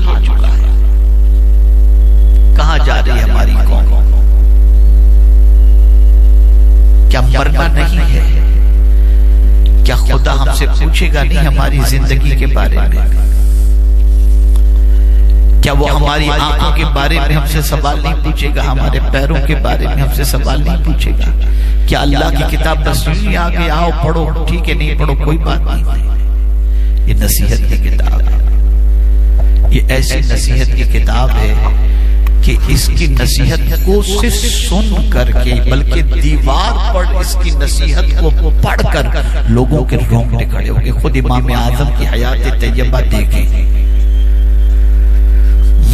हो चुका है। कहां जा रही है हमारी कौम? क्या मरना नहीं है? क्या खुदा हमसे पूछेगा नहीं हमारी जिंदगी के बारे में? क्या वो हमारी आंखों के बारे में हमसे सवाल नहीं पूछेगा? हमारे पैरों के बारे में हमसे सवाल नहीं पूछेगा? क्या अल्लाह की किताब तस्वीर आगे आओ पढ़ो, ठीक है, नहीं पढ़ो कोई बात नहीं। ये नसीहत की किताब है, ये ऐसी नसीहत की किताब है कि इसकी नसीहत को सिर्फ सुन करके बल्कि दीवार पर इसकी नसीहत को पढ़कर लोगों के रोंगटे खड़े हो गए। खुद इमाम आजम की हयात तैयबा देखें,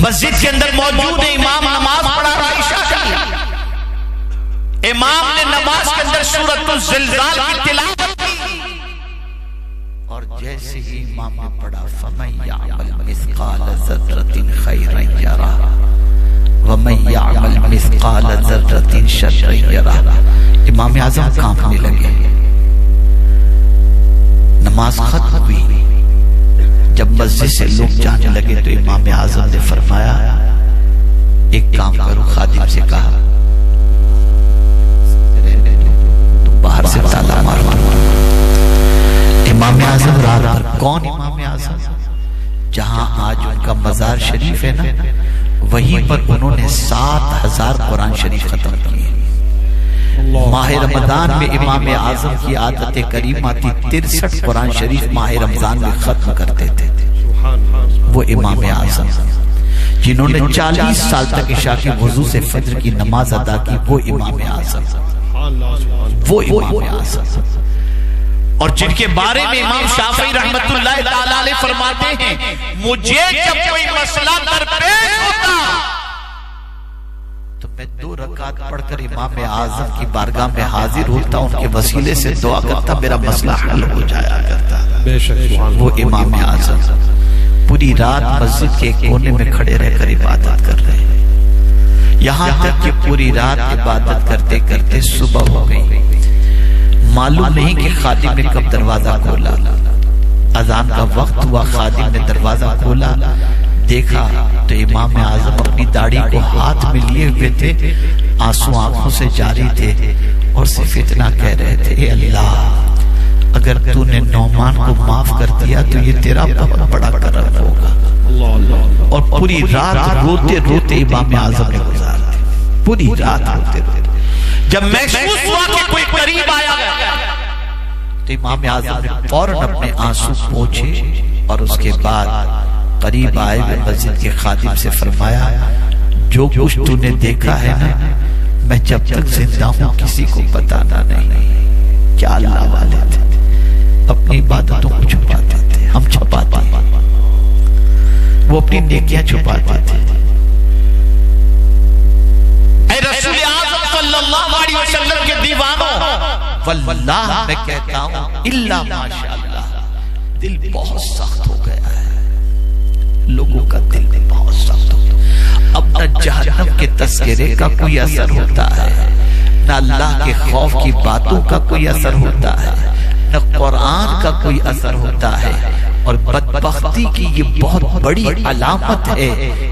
मस्जिद के अंदर मौजूद है, इमाम नमाज पढ़ा रहा है इशा की। इमाम ने नमाज के अंदर सूरतुल ज़िलज़ाल की तिलावत की और जैसे ही इमाम ने पढ़ा फमन यअमल मिस्काल ज़र्रतिन खैरन यरा वमन यअमल मिस्काल ज़र्रतिन शर्रन यरा, इमाम आज़म कांपने लगे। नमाज खत्म हुई, जब मस्जिद से लोग जाने लगे तो इमाम आज़म ने फरमाया एक काम करो, खादिम से कहा तुम बाहर से ताला मारो। इमाम आज़म रात, कौन इमाम आज़म? जहां आज उनका मजार शरीफ है ना, वहीं पर उन्होंने 7000 कुरान शरीफ खत्म किए। माह रमजान में इमाम आज़म की आदत करीमा थी 63 कुरान शरीफ माह रमजान में खत्म करते थे। वो इमाम आज़म जिन्होंने 40 साल तक इशा की वुजू से फज्र की नमाज अदा की, वो इमाम आज़म, वो इमाम आज़म। और जिनके बारे में इमाम शाफी रहमतुल्लाह तआला अलैह फरमाते हैं, मुझे जब कोई मसला दरपेश होता तो मैं 2 रकात पढ़कर इमाम आज़म की बारगाह में हाजिर होता, उनके वसीले से दुआ करता, मेरा मसला हल हो जाया करता। वो इमाम आज़म पूरी रात मस्जिद के कोने में खड़े रहकर इबादत कर रहे हैं, यहां तक कि पूरी रात इबादत करते करते सुबह हो गई। मालूम नहीं कि खादिम ने कब दरवाजा खोला। अजान का वक्त हुआ, खादिम ने दरवाजा खोला, देखा तो इमाम आज़म अपनी दाढ़ी को हाथ में लिए हुए थे, आंसू आंखों से जारी थे और सिर्फ इतना कह रहे थे, अल्लाह अगर तूने नौमान को माफ कर दिया तो ये तेरा बहुत बड़ा करम होगा। और पूरी रात रोते रोते इमाम आज़म ने गुजार दी, पूरी रात रोते रोते। जब महसूस हुआ कि कोई करीब आया तो इमाम आज़म ने फौरन अपने आंसू पोंछे और उसके बाद करीब आए हुए मस्जिद के खादिम से फरमाया, जो कुछ तूने देखा है ना, मैं जब तक जिंदा हूं किसी को बताना नहीं। क्या अल्लाह वाले थे, अपनी इबादतों को छुपाते थे, हम छुपाते हैं, वो अपनी नेकियां छुपाते थे। रसूल आज़म सल्लल्लाहु अलैहि वसल्लम के दीवानों, वल्लाह मैं कहता हूं इल्ला माशाअल्लाह, दिल बहुत सख्त हो गया है, लोगों का दिल बहुत सख्त हो गया। अब न जहन्नम के तस्करे का कोई असर होता है, न अल्लाह के खौफ की बातों का कोई असर होता है, न कुरान का कोई असर होता है। और बदबख्ती की ये बहुत बड़ी अलामत है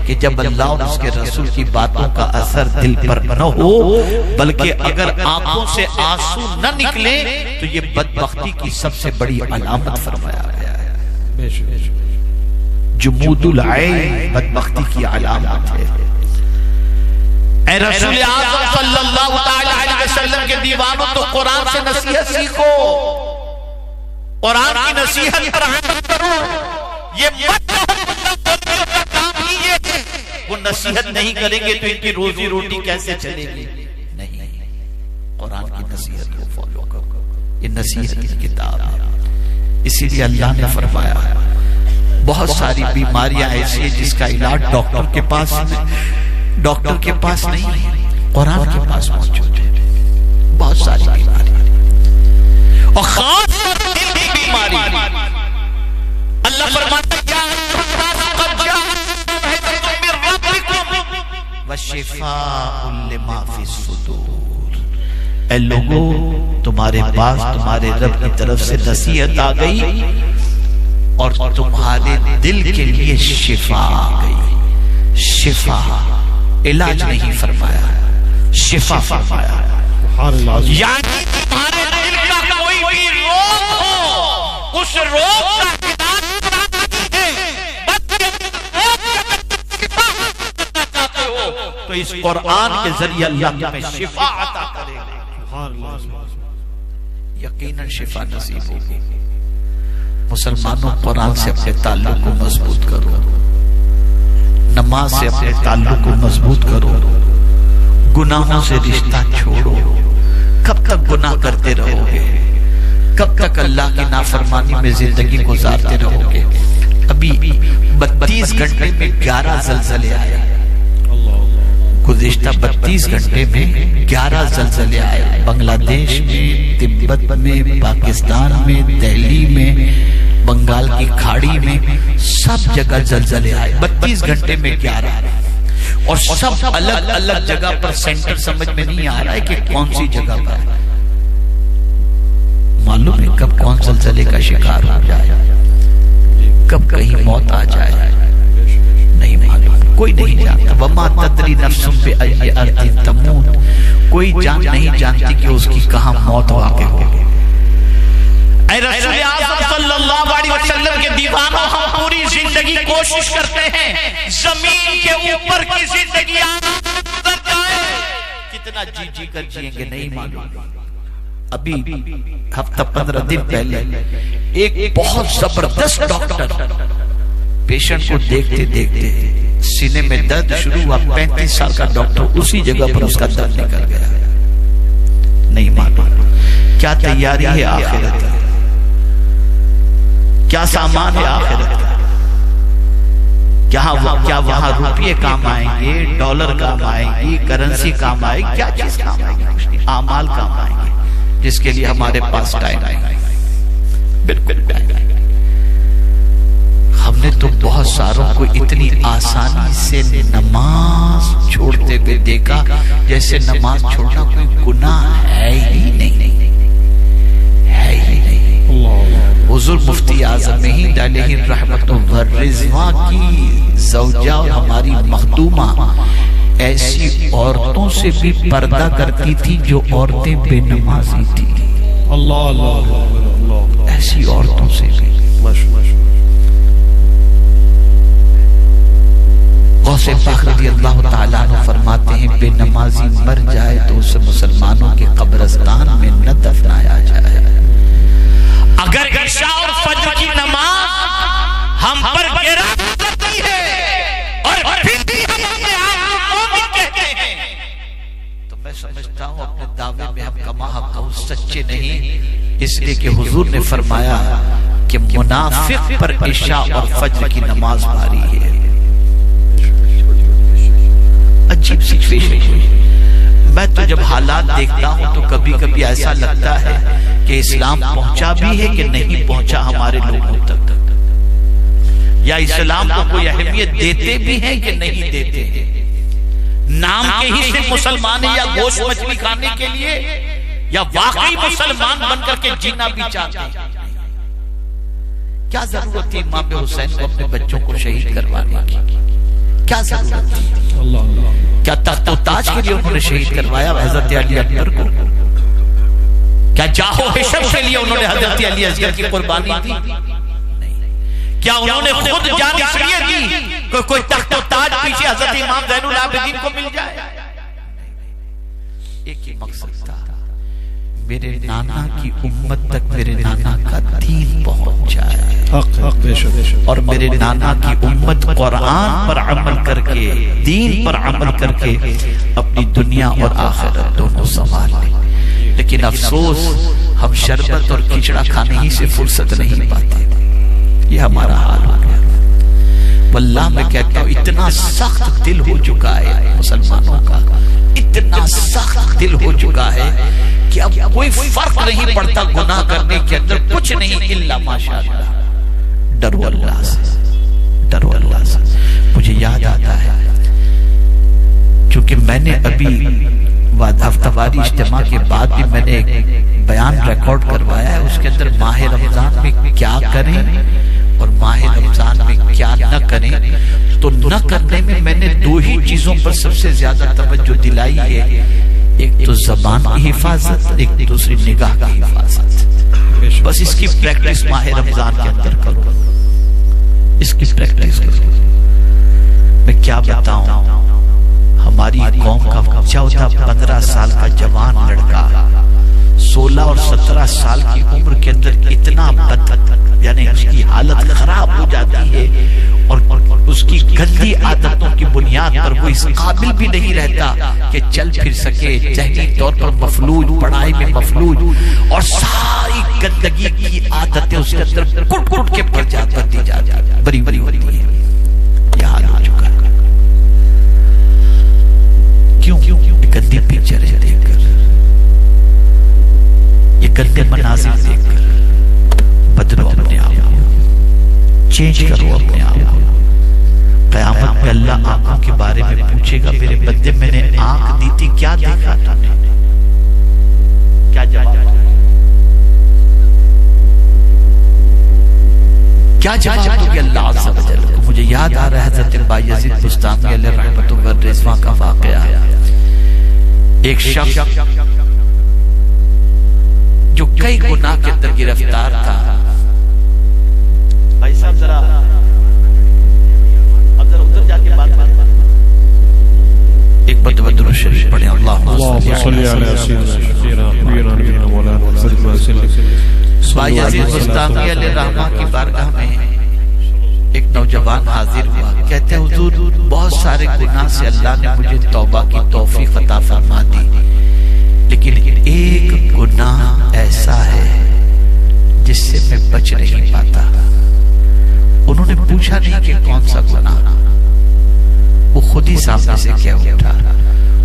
कि जब अल्लाह और उसके रसूल की बातों का असर दिल पर न हो, बल्कि अगर आंखों से आंसू न निकले तो ये बदबख्ती की सबसे बड़ी अलामत फरमाया गया है। जुमूदुल ऐन बदबख्ती की अलामत है। ऐ रसूल आज़म सल्लल्लाहु अलैहि वसल्लम के दीवानों, तो कुरान से नसीहत सीखो, कुरान की नसीहत पर अमल करो। ये मत का काम ही ये है, वो नसीहत नहीं करेंगे तो इनकी रोजी रोटी कैसे चलेगी? नहीं, कुरान की नसीहत को फॉलो करो, ये नसीहत की किताब है। इसीलिए अल्लाह ने फरमाया बहुत सारी बीमारियां ऐसी है जिसका इलाज डॉक्टर के पास नहीं है, कुरान के पास मौजूद है। बहुत सारी बीमारियां और खास बीमारी अल्लाह फरमाता है ऐ लोगों, तुम्हारे पास तुम्हारे रब की तरफ से नसीहत आ गई और तुम्हारे दिल के लिए शिफा आ गई। शिफा, इलाज नहीं फरमाया, शिफा फरमाया। यानी तुम्हारे दिल का कोई भी रोग हो, उस रोग का इलाज चाहते हो तो इस कुरान के जरिए अल्लाह तुम्हें शिफा अता करेगा। यकीनन शिफा नसीब होगी। मुसलमानों, कुरान से अपने ताल्लुक को मजबूत करो, नमाज से अपने ताल्लुक को मजबूत करो, गुनाहों से रिश्ता छोड़ो। कब तक गुनाह करते रहोगे? कब तक अल्लाह की नाफरमानी में जिंदगी गुजारते रहोगे? अभी 32 घंटे में 11 जलजले आए। गुज़िश्ता 32 घंटे में 11 जलजले आए। बांग्लादेश में, तिब्बत में, पाकिस्तान में, दिल्ली में, बंगाल की खाड़ी में, सब जगह जलजले आए। 32 घंटे में 11, और सब अलग अलग जगह पर। सेंटर समझ में नहीं आ रहा है कि कौन सी जगह पर। मालूम है कब कौन जलजले का शिकार हो जाए, कब कहीं मौत आ जाए, नहीं मालूम, कोई नहीं जानता। वमा तदरी नफ्सुम बिअय्यि अर्दिन तमूत, कोई जान नहीं जानती कि उसकी कहां मौत वाक़ होगी। रसूल आज़म सल्लल्लाहु अलैहि वसल्लम के दीवानों, हम पूरी जिंदगी कोशिश करते हैं जमीन के ऊपर की जिंदगी गुजर जाए। कितना जी जी कर जिएंगे नहीं मालूम। अभी हफ्ता 15 दिन पहले एक बहुत जबरदस्त डॉक्टर पेशेंट को देखते देखते सीने में दर्द शुरू हुआ। 35 साल का डॉक्टर, उसी जगह पर उसका दर्द निकल गया। नहीं मालूम क्या तैयारी है आखिरत की, क्या सामान है आखिरत का। क्या वहां रुपये काम आएंगे, डॉलर काम आएंगी, करेंसी काम आएगी, क्या चीज काम आएगी? आमाल काम आएंगे, जिसके लिए हमारे पास टाइम आएगा। बिल्कुल हमने तो बहुत सारों को इतनी आसानी से नमाज छोड़ते हुए देखा जैसे नमाज छोड़ना कोई गुनाह है ही नहीं, है ही नहीं। हुजूर मुफ्ती आज़म हिंद अलैहि रहमतुल्लाह व रिज़वा की ज़ौजा और हमारी मखदूमा ऐसी औरतों से भी पर्दा करती थी जो औरतें बेनमाजी थी। अल्लाह अल्लाह, ऐसी औरतों से भी। गौसे पाक रज़ियल्लाहु ताला अन्हु फरमाते हैं, बेनमाजी मर जाए तो उसे मुसलमानों के कब्रिस्तान में न दफनाया जाए। अगर इशा और फज्र की नमाज हम पर गिरा करती है और फिर भी हम अपने आप को मोमिन कहते हैं, तो मैं समझता हूं अपने दावे में हम कमा हक सच्चे नहीं। इसलिए कि हुजूर ने फरमाया कि मुनाफिक पर इशा और फज्र की नमाज भारी है। अजीब सिचुएशन हुई। मैं तो जब हालात देखता हूं तो कभी कभी ऐसा लगता है कि इस्लाम पहुंचा भी है कि नहीं पहुंचा हमारे लोगों तक, या इस्लाम को कोई अहमियत देते भी हैं कि नहीं देते हैं। नाम के ही सिर्फ मुसलमान है, या गोश्त मछली खाने के लिए, या वाकई मुसलमान बनकर के जीना भी चाहते हैं। क्या जरूरत थी इमाम हुसैन को अपने बच्चों को शहीद करवाने की? क्या जरूरत थी? क्या तख्त और ताज के लिए उन्होंने शहीद करवाया हजरत अली अकबर को? क्या जाहो हिशम के लिए उन्होंने हजरत अली असगर की कुर्बानी दी? नहीं। क्या उन्होंने खुद जान इसलिए दी कोई तख्त और ताज पीछे हजरत इमाम ज़ैनुल आबिदीन को मिल जाए? एक ही मकसद था, मेरे नाना की उम्मत तक मेरे नाना का दीन पहुंच जाए, और मेरे नाना की उम्मत कुरान पर अमल करके, दीन पर अमल करके अपनी दुनिया और आखिरत दोनों संभाल ले। लेकिन अफसोस हम शरबत और खिचड़ा खाने ही से फुर्सत नहीं पाते। ये हमारा हाल हो गया। वल्लाह मैं कहता हूँ इतना सख्त दिल हो चुका है मुसलमानों का, इतना सख्त दिल हो चुका है कि अब कोई फर्क नहीं पड़ता गुनाह करने के अंदर, कुछ नहीं इल्ला माशाअल्लाह। डरो अल्लाह से, डरो अल्लाह से। मुझे याद आता है क्योंकि मैंने अभी हफ्तावारी इज्तिमा के बाद भी मैंने एक बयान रिकॉर्ड करवाया है, उसके अंदर माह रमजान में क्या करें और माह रमजान में क्या न करें, तो न करने में मैंने दो ही चीजों पर सबसे ज्यादा तवज्जो दिलाई है, एक तो जबान की हिफाजत, एक दूसरी निगाह की हिफाजत। बस इसकी प्रैक्टिस माह रमजान के अंदर करो, इसकी प्रैक्टिस करो। मैं क्या बताऊं, हमारी कौम का 14-15 साल का जवान लड़का 16 और 17 साल की उम्र के अंदर इतना यानी उसकी हालत खराब हो जाती है और उसकी गंदी आदतों की बुनियाद पर वो इस काबिल भी नहीं रहता कि चल फिर सके, ज़हनी तौर पर मफलूज, पढ़ाई में मफलूज, और सारी गंदगी की आदतें उसके अंदर कुट कुट के भर दी जाती, बड़ी बड़ी होती है। यह हाल हो चुका है। क्यों? गंदी पिक्चरें देखकर, ये गंदे मनाजिर देखकर बदलो अपने आप को, चेंज करो अपने आप को। क़यामत में अल्लाह आंखों के बारे में पूछेगा, मेरे बंदे मैंने आंख दी थी, क्या देखा तूने? क्या जवाब दोगे अल्लाह अज़्ज़ा व जल्ल को? मुझे याद आ रहा है हज़रत बायज़ीद बुस्तामी अलैहि रहमतुल्लाह व रिज़वान का वाक़या। एक शख्स जो कई गुनाह के अंदर गिरफ्तार था, भाई साहब जरा उधर जाके बात करें, एक बदबदुर शरीफ पढ़े, अल्लाहुम्मा सल्ली अला सय्यिदिना मौलाना। बायज़ीद बुस्तामी अलैहि रहमतुल्लाह की बारगाह में एक नौजवान हाजिर हुआ, कहते हैं हुजूर बहुत सारे गुनाह से अल्लाह ने मुझे तौबा की तौफीक अता फरमा दी, लेकिन एक गुनाह ऐसा है जिससे मैं बच नहीं पाता। उन्होंने पूछा नहीं कि कौन सा गुनाह, वो खुद ही सामने से कह उठा,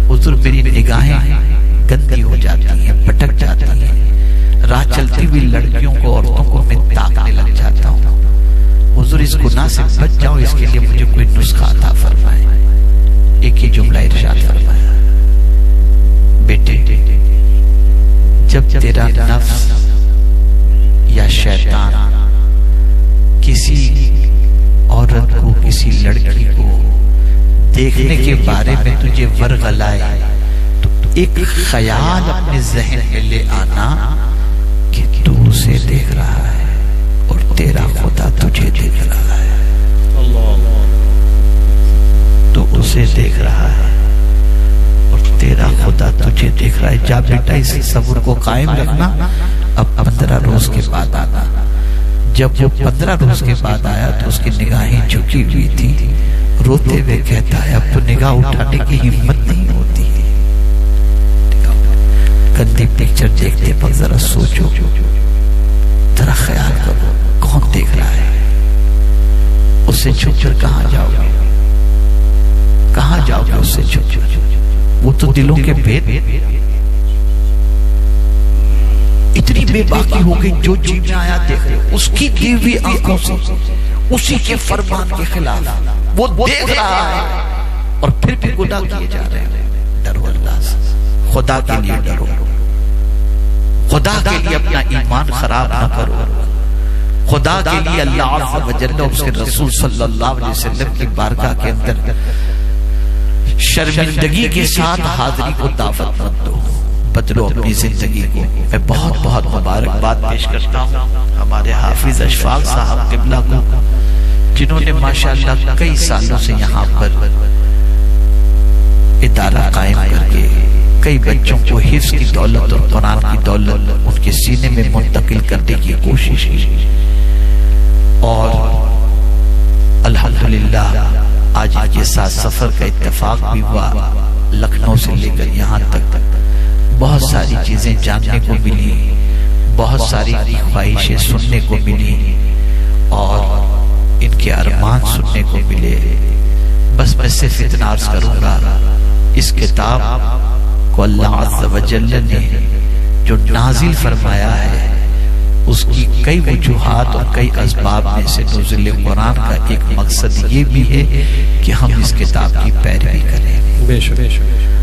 हुजूर मेरी निगाहें गंदी हो जाती हैं, भटक जाती हैं, राह चलती हुई लड़कियों को, औरतों को मैं ताकने लग जाता हूँ, हुजूर इस गुनाह से बच जाओ, इसके लिए मुझे कोई नुस्खा अता फरमाए। एक ही जुमला इरशाद फरमाया, बेटे जब तेरा नफ्स या शैतान किसी औरत को, किसी लड़की को देखने के बारे में तुझे वरगलाए, तो एक ख्याल अपने जहन में ले आना कि तू उसे देख रहा है और तेरा खुदा तुझे देख रहा है, तो उसे देख रहा है और तेरा खुदा तुझे देख रहा है। जा बेटा इस सब्र को कायम रखना। अब 15 रोज के बाद आना। जब वो 15 रोज के बाद आया तो उसकी निगाहें झुकी हुई थी, रोते हुए कहता है अब तो निगाह उठाने की हिम्मत नहीं होती है। गंदी पिक्चर देखते पर जरा सोचो, जरा ख्याल करो, कौन देख रहा है? उससे छुप कर कहां जाओगे? कहां जाओगे उससे छुप कर? वो तो दिलों के भेद इतनी बेबाकी हो गई, जो चीज आया देख रहे, उसकी दी हुई आंखों से उसी के फरमान के खिलाफ वो देख रहा है और फिर भी गुनाह किए जा रहे हैं। डरो अल्लाह से, खुदा के लिए डरो, खुदा के लिए अपना ईमान खराब ना करो, खुदा के लिए अल्लाह अज़्ज़ा व जल्ल उसके रसूल सल्लल्लाहु अलैहि वसल्लम की बारगाह के अंदर शर्मिंदगी के साथ हाजिरी को दावत मत दो, बदलो अपनी जिंदगी को। मैं बहुत बहुत मुबारकबाद पेश करता हूँ हमारे हाफिज अशफाक साहब क़िबला को, जिन्होंने माशाअल्लाह कई सालों से यहाँ पर इदारा कायम करके कई बच्चों को हिफ्ज़ की दौलत और कुरान की दौलत उनके सीने में मुंतकिल करने की कोशिश की, और अल्हम्दुलिल्लाह आज इनके साथ सफर का इत्तेफाक भी हुआ। लखनऊ से लेकर यहाँ तक बहुत सारी चीजें जानने को मिली, बहुत सारी ख्वाहिशें सुनने को मिली और इनके अरमान सुनने को मिले। बस मैं सिर्फ इतना अर्ज करूंगा, इस किताब को अल्लाह अज़्ज़ा व जल्ल ने जो नाजिल फरमाया है उसकी कई वजूहात और कई असबाब में से नुज़ुल कुरान का एक मकसद ये भी है कि हम इस किताब की पैरवी करें,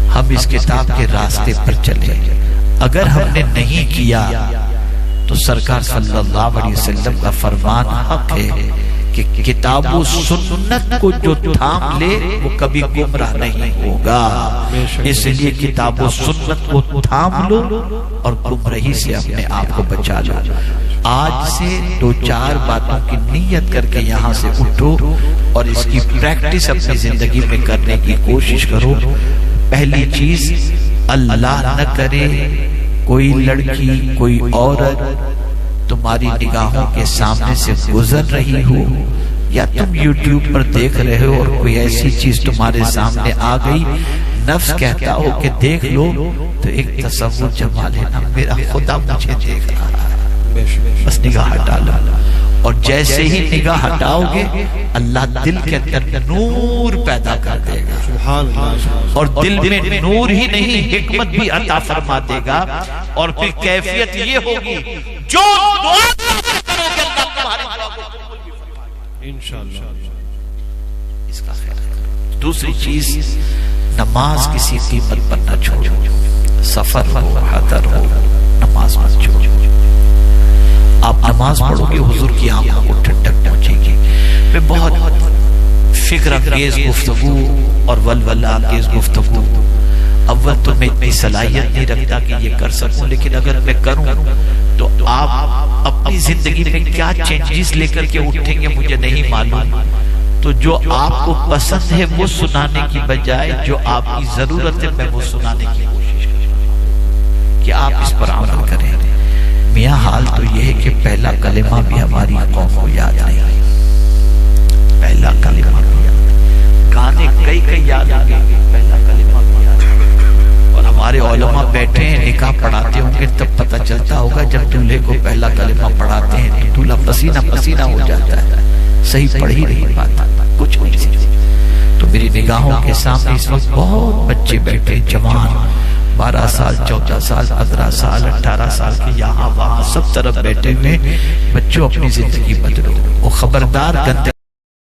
हम इस किताब के रास्ते पर चलें। अगर हमने नहीं किया तो सरकार सल्लल्लाहु अलैहि वसल्लम का फरमान हक है कि किताब व सुन्नत को जो थाम ले वो कभी गुमराह नहीं होगा। इसलिए किताब व सुन्नत को थाम लो और गुमराही से अपने आप को बचा लो। आज से 2-4 बातों की नीयत करके यहाँ से उठो और इसकी प्रैक्टिस अपनी जिंदगी में करने की कोशिश करो। पहली चीज, अल्लाह न करे कोई लड़की कोई औरत तुम्हारी निगाहों के सामने से गुजर रही हो, या तुम YouTube पर देख रहे हो और कोई ऐसी चीज तुम्हारे सामने आ गई, नफ्स कहता हो कि देख लो, तो एक तसव्वुर जमा लेना, मेरा खुदा मुझे देख रहा है, बस निगाह हटा लो। और जैसे ही निगाह हटाओगे अल्लाह दिल के अंदर नूर पैदा कर देगा, और दिल में नूर ही नहीं हिकमत भी अता फरमा देगा। और फिर कैफियत ये होगी जो दुआ करोगे अल्लाह तुम्हारी दुआ को कबूल भी फरमाएगा इंशाअल्लाह। इसका ख्याल रखो। दूसरी चीज, नमाज किसी कीमत पर न छोड़ो, सफर हो हदर हो, नमाज मत छोड़ो। आप नमाज पढ़ोगे हुजूर की आंखों को ठंडक पहुंचेगी। वे बहुत फिक्र अंगेज गुफ्तगू और वलवला अंगेज गुफ्तगू, अव्वल तो मैं इतनी सलाहियत नहीं रखता कि ये कर सकूं, लेकिन अगर मैं करूं तो आप अपनी जिंदगी में क्या चेंजेस लेकर के उठेंगे मुझे नहीं मालूम। तो जो आपको पसंद है वो सुनाने की बजाय जो आपकी जरूरत है मैं वो सुनाने की कोशिश करूं कि आप इस पर अमल करें। मियां हाल तो यह है कि पहला कलेमा भी हमारी कौम को याद नहीं, पहला कलेमा भी याद, गाने कई याद आ गए, पहला कलेमा भी याद। और हमारे उलमा बैठे हैं, निकाह पढ़ाते होंगे तब पता चलता होगा जब दूल्हे को पहला कलेमा पढ़ाते हैं तो दूल्हा पसीना पसीना हो जाता है। सही पढ़ ही रही बात, कुछ नहीं। तो मेरी निगाहों के सामने इस वक्त बहुत बच्चे बैठे, जवान 12 साल 14 साल 15 साल 18 साल के, यहाँ वहाँ सब तरफ बैठे हुए बच्चों, अपनी जिंदगी बदलो। वो खबरदार गंदे